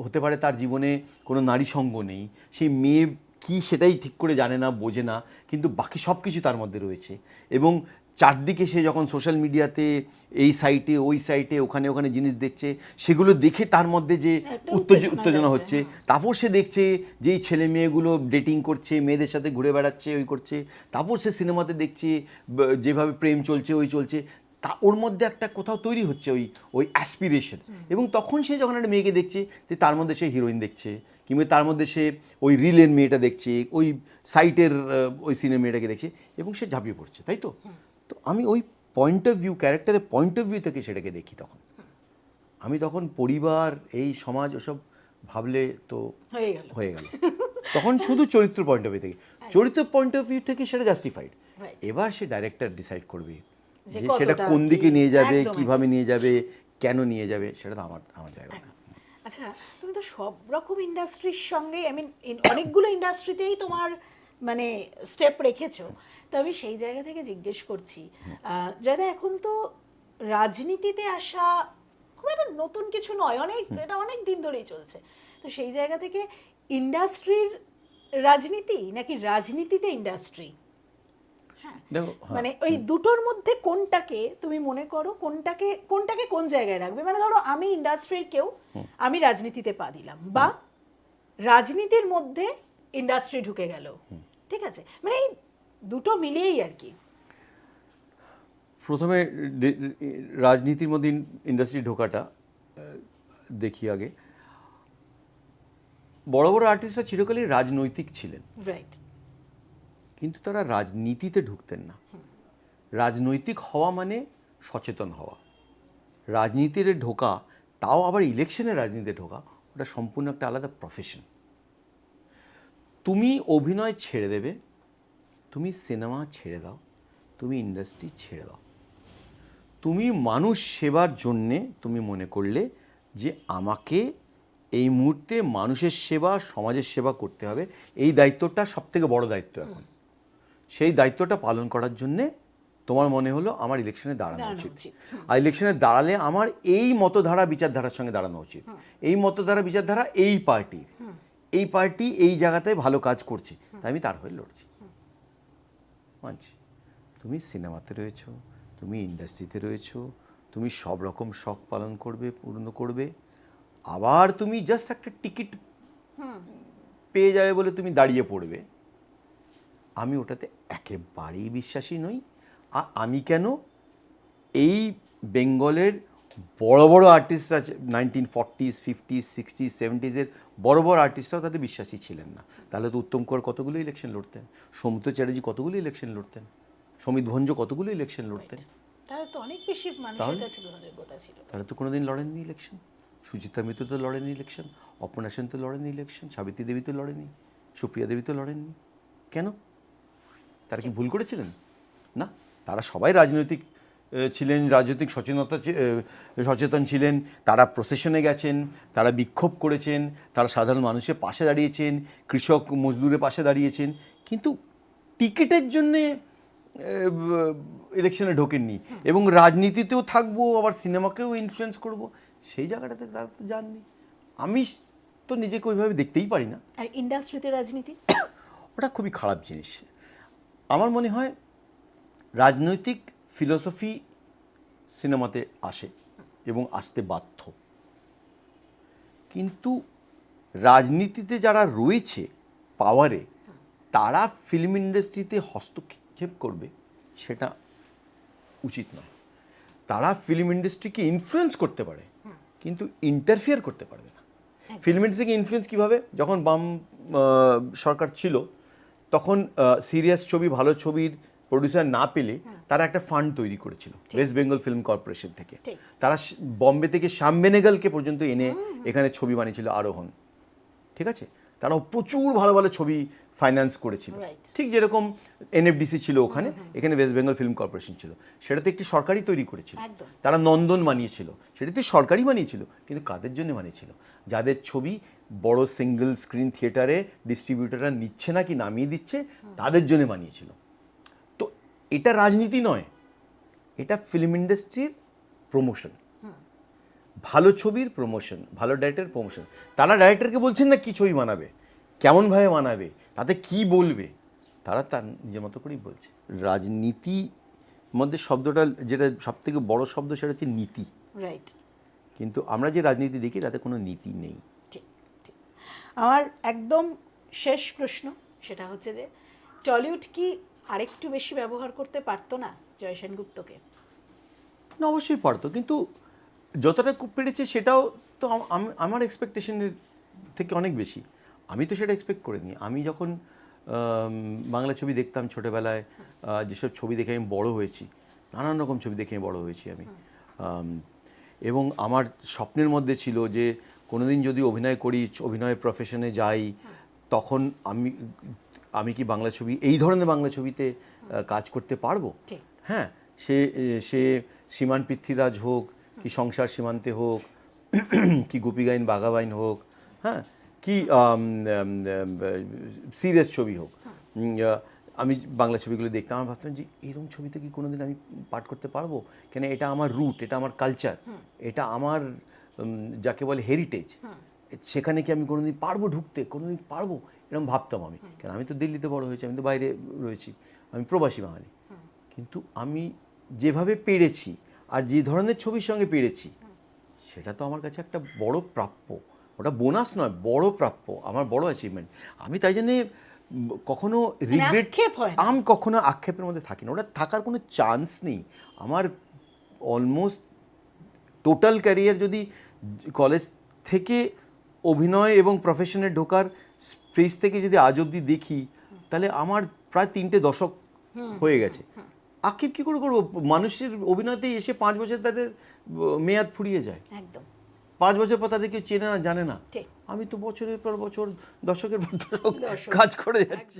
হতে পারে তার জীবনে কোনো নারী সঙ্গ নেই, সেই মেয়ে কি সেটাই ঠিক করে জানে না, বোঝে না, কিন্তু বাকি সব কিছু তার মধ্যে রয়েছে। এবং চারদিকে সে যখন সোশ্যাল মিডিয়াতে এই সাইটে, ওই সাইটে, ওখানে ওখানে জিনিস দেখছে, সেগুলো দেখে তার মধ্যে যে উত্তেজনা হচ্ছে, তারপর সে দেখছে যে এই ছেলে মেয়েগুলো ডেটিং করছে, মেয়েদের সাথে ঘুরে বেড়াচ্ছে, ওই করছে, তারপর সে সিনেমাতে দেখছে যেভাবে প্রেম চলছে, ওই চলছে, তা ওর মধ্যে একটা কোথাও তৈরি হচ্ছে ওই অ্যাসপিরেশন। এবং তখন সে যখন একটা মেয়েকে দেখছে, যে তার মধ্যে সে হিরোইন দেখছে, কিংবা তার মধ্যে সে ওই রিলের মেয়েটা দেখছে, ওই সাইটের ওই সিনের মেয়েটাকে দেখছে, এবং সে ঝাঁপিয়ে পড়ছে, তাই তো? তো আমি ওই পয়েন্ট অফ ভিউ, ক্যারেক্টারের পয়েন্ট অফ ভিউ থেকে সেটাকে দেখি। তখন আমি তখন পরিবার, এই সমাজ, ওসব ভাবলে তো হয়ে গেল। তখন শুধু চরিত্র পয়েন্ট অফ ভিউ থেকে, চরিত্র পয়েন্ট অফ ভিউ থেকে সেটা জাস্টিফাইড। এবার সে ডাইরেক্টর ডিসাইড করবে যে সেটা কোন দিকে নিয়ে যাবে, কিভাবে নিয়ে যাবে, কেন নিয়ে যাবে, সেটা তো আমার জায়গা না। আচ্ছা, তুমি তো সব রকম ইন্ডাস্ট্রির সঙ্গে, আই মিন অনেকগুলো ইন্ডাস্ট্রিতেই তোমার মানে স্টেপ রেখেছো, তো আমি সেই জায়গা থেকে জিজ্ঞেস করছি, জয়দা, এখন তো রাজনীতিতে আসা খুব একটা নতুন কিছু নয়, এটা অনেক দিন ধরেই চলছে, তো সেই জায়গা থেকে ইন্ডাস্ট্রির রাজনীতি নাকি রাজনীতিতে ইন্ডাস্ট্রি, মানে ওই দুটোর মধ্যে কোনটাকে তুমি মনে করো, কোনটাকে কোন জায়গায় রাখবে? মানে ধরো আমি ইন্ডাস্ট্রির কেউ, আমি রাজনীতিতে পা দিলাম, বা রাজনীতির মধ্যে ইন্ডাস্ট্রি ঢুকে গেল, ঠিক আছে, মানে এই দুটো মিলিয়েই আর কি। প্রথমে রাজনীতির মধ্যে ইন্ডাস্ট্রি ঢোকাটা দেখি আগে, বড় বড় আর্টিস্টরা চিরকালই রাজনৈতিক ছিলেন, রাইট। কিন্তু তারা রাজনীতিতে ঢুকতেন না। রাজনৈতিক হওয়া মানে সচেতন হওয়া, রাজনীতিতে ঢোকা, তাও আবার ইলেকশনে রাজনীতিতে ঢোকা, ওটা সম্পূর্ণ একটা আলাদা প্রফেশন। তুমি অভিনয় ছেড়ে দেবে, তুমি সিনেমা ছেড়ে দাও, তুমি ইন্ডাস্ট্রি ছেড়ে দাও, তুমি মানুষ সেবার জন্যে তুমি মনে করলে যে আমাকে এই মুহূর্তে মানুষের সেবা, সমাজের সেবা করতে হবে, এই দায়িত্বটা সবথেকে বড় দায়িত্ব এখন। সেই দায়িত্বটা পালন করার জন্যে তোমার মনে হলো আমার ইলেকশনে দাঁড়ানো উচিত। আর ইলেকশনে দাঁড়ালে আমার এই মতধারা বিচারধারার সঙ্গে দাঁড়ানো উচিত। এই মতধারা বিচারধারা এই পার্টির, এই পার্টি এই জায়গাটায় ভালো কাজ করছে, তাই আমি তার হয়ে লড়ছি। মানছি, তুমি সিনেমাতে রয়েছো, তুমি ইন্ডাস্ট্রিতে রয়েছো, তুমি সব রকম শখ পালন করবে, পূর্ণ করবে, আবার তুমি জাস্ট একটা টিকিট পেয়ে যাবে বলে তুমি দাঁড়িয়ে পড়বে, আমি ওটাতে একেবারেই বিশ্বাসী নই। আর আমি কেন, এই বেঙ্গলের বড় বড় আর্টিস্টরা 1940s 50s 60s 70s বড় বড় আর্টিস্টরাও তাদের বিশ্বাসী ছিলেন না। তাহলে তো উত্তম কুমার কতগুলো ইলেকশন লড়তেন, সৌমিত্র চ্যাটার্জি কতগুলো ইলেকশন লড়তেন, সমিত ভঞ্জ কতগুলো ইলেকশন লড়তেন, তাহলে তো অনেক বেশি মানুষের কাছে গ্রহণযোগ্যতা ছিল। তারা তো কোনোদিন লড়েননি ইলেকশন। সুচিত্রা মিত্র তো লড়েনি ইলেকশন, অপর্ণা সেন তো লড়েনি ইলেকশন, সাবিত্রী দেবী তো লড়েনি, সুপ্রিয়া দেবী তো লড়েননি। কেন? তারা কি ভুল করেছিলেন? না, তারা সবাই রাজনৈতিক ছিলেন, রাজনৈতিক সচেতন ছিলেন, তারা প্রসেশনে গেছেন, তারা বিক্ষোভ করেছেন, তারা সাধারণ মানুষের পাশে দাঁড়িয়েছেন, কৃষক মজদুরের পাশে দাঁড়িয়েছেন, কিন্তু টিকিটের জন্যে ইলেকশনে ঢোকেননি। এবং রাজনীতিতেও থাকবো, আবার সিনেমাকেও ইনফ্লুয়েন্স করব, সেই জায়গাটাতে তারা তো যাননি। আমি তো নিজেকে ওইভাবে দেখতেই পারি না। আর ইন্ডাস্ট্রিতে রাজনীতি ওটা খুবই খারাপ জিনিস। আমার মনে হয় রাজনৈতিক ফিলোসফি সিনেমাতে আসে এবং আসতে বাধ্য, কিন্তু রাজনীতিতে যারা রয়েছে পাওয়ারে, তারা ফিল্ম ইন্ডাস্ট্রিতে হস্তক্ষেপ করবে সেটা উচিত নয়। তারা ফিল্ম ইন্ডাস্ট্রিকে ইনফ্লুয়েন্স করতে পারে, কিন্তু ইন্টারফিয়ার করতে পারবে না। ফিল্ম ইন্ডাস্ট্রিকে ইনফ্লুয়েন্স কীভাবে? যখন বাম সরকার ছিল, তখন সিরিয়াস ছবি, ভালো ছবির প্রডিউসার না পেলে তারা একটা ফান্ড তৈরি করেছিল ওয়েস্ট বেঙ্গল ফিল্ম কর্পোরেশন থেকে। তারা বম্বে থেকে শ্যাম বেনেগলকে পর্যন্ত এনে এখানে ছবি বানিয়েছিল আরোহণ, ঠিক আছে? তারা প্রচুর ভালো ভালো ছবি ফাইন্যান্স করেছিল, ঠিক যেরকম এনএফডিসি ছিল ওখানে, এখানে ওয়েস্ট বেঙ্গল ফিল্ম কর্পোরেশন ছিল, সেটাতে একটি সরকারি তৈরি করেছিল। তারা নন্দন বানিয়েছিল, সেটাতে সরকারি বানিয়েছিল, কিন্তু কাদের জন্য বানিয়েছিল? যাদের ছবি বড় সিঙ্গেল স্ক্রিন থিয়েটারে ডিস্ট্রিবিউটাররা নিচ্ছে না কি নামিয়ে দিচ্ছে, তাদের জন্য বানিয়েছিল। তো এটা রাজনীতি নয়, এটা ফিল্ম ইন্ডাস্ট্রির প্রমোশন, ভালো ছবির প্রমোশন, ভালো ডাইরেক্টরের প্রমোশন। তারা ডাইরেক্টরকে বলছেন না কি ছবি বানাবে, কেমনভাবে বানাবে, তাতে কি বলবে, তারা তার নিজের মতো করেই বলছে। রাজনীতি মধ্যে শব্দটা যেটা সব থেকে বড় শব্দ, সেটা হচ্ছে নীতি। রাইট। কিন্তু আমরা যে রাজনীতি দেখি তাতে কোনো নীতি নেই। ঠিক ঠিক। আমার একদম শেষ প্রশ্ন সেটা হচ্ছে যে টলিউড কি আরেকটু বেশি ব্যবহার করতে পারতো না জয় সেনগুপ্তকে? না, অবশ্যই পারতো, কিন্তু যতটা পেরেছে সেটাও তো আমার এক্সপেকটেশনের থেকে অনেক বেশি। আমি তো সেটা এক্সপেক্ট করিনি। আমি যখন বাংলা ছবি দেখতাম ছোটোবেলায়, যেসব ছবি দেখে আমি বড়ো হয়েছি, নানান রকম ছবি দেখে বড়ো হয়েছি আমি, এবং আমার স্বপ্নের মধ্যে ছিল যে কোনোদিন যদি অভিনয় করি, অভিনয়ের প্রফেশনে যাই, তখন আমি কি বাংলা ছবি, এই ধরনের বাংলা ছবিতে কাজ করতে পারবো? হ্যাঁ, সে সীমান পৃথ্বীরাজ হোক, কি সংসার সীমান্তে হোক, কি গোপীগাইন বাঘাবাইন হোক, হ্যাঁ, কি সিরিয়াস ছবি হোক, আমি বাংলা ছবিগুলো দেখতাম, আমার ভাবতাম যে এরকম ছবিতে কি কোনোদিন আমি পাঠ করতে পারবো? কেন এটা আমার রুট, এটা আমার কালচার, এটা আমার যাকে বলে হেরিটেজ, সেখানে কি আমি কোনোদিন পারবো ঢুকতে, কোনোদিন পারবো, এরকম ভাবতাম আমি। কেন আমি তো দিল্লিতে বড় হয়েছি, আমি তো বাইরে রয়েছি, আমি প্রবাসী বাঙালি। কিন্তু আমি যেভাবে পেরেছি আর যে ধরনের ছবির সঙ্গে পেরেছি, সেটা তো আমার কাছে একটা বড় প্রাপ্য। ওটা বোনাস নয়, বড় প্রাপ্য, আমার বড় অ্যাচিভমেন্ট। আমি তাই জন্যে কখনো রিগ্রেট, আমি কখনো আক্ষেপের মধ্যে থাকি না, ওটা থাকার কোনো চান্স নেই। আমার অলমোস্ট টোটাল ক্যারিয়ার যদি কলেজ থেকে অভিনয় এবং প্রফেশনে ঢোকার স্পেস থেকে যদি আজ অবধি দেখি, তাহলে আমার প্রায় 3টে দশক হয়ে গেছে। আক্ষেপ কী করে করবো? মানুষের অভিনয়তেই এসে 5 বছর তাদের মেয়াদ ফুরিয়ে যায়। একদম 5 বছর পর তাদের কেউ চেনে না, জানে না। ঠিক। আমি তো বছরের পর বছর, দশকের পর দশক কাজ করে যাচ্ছি।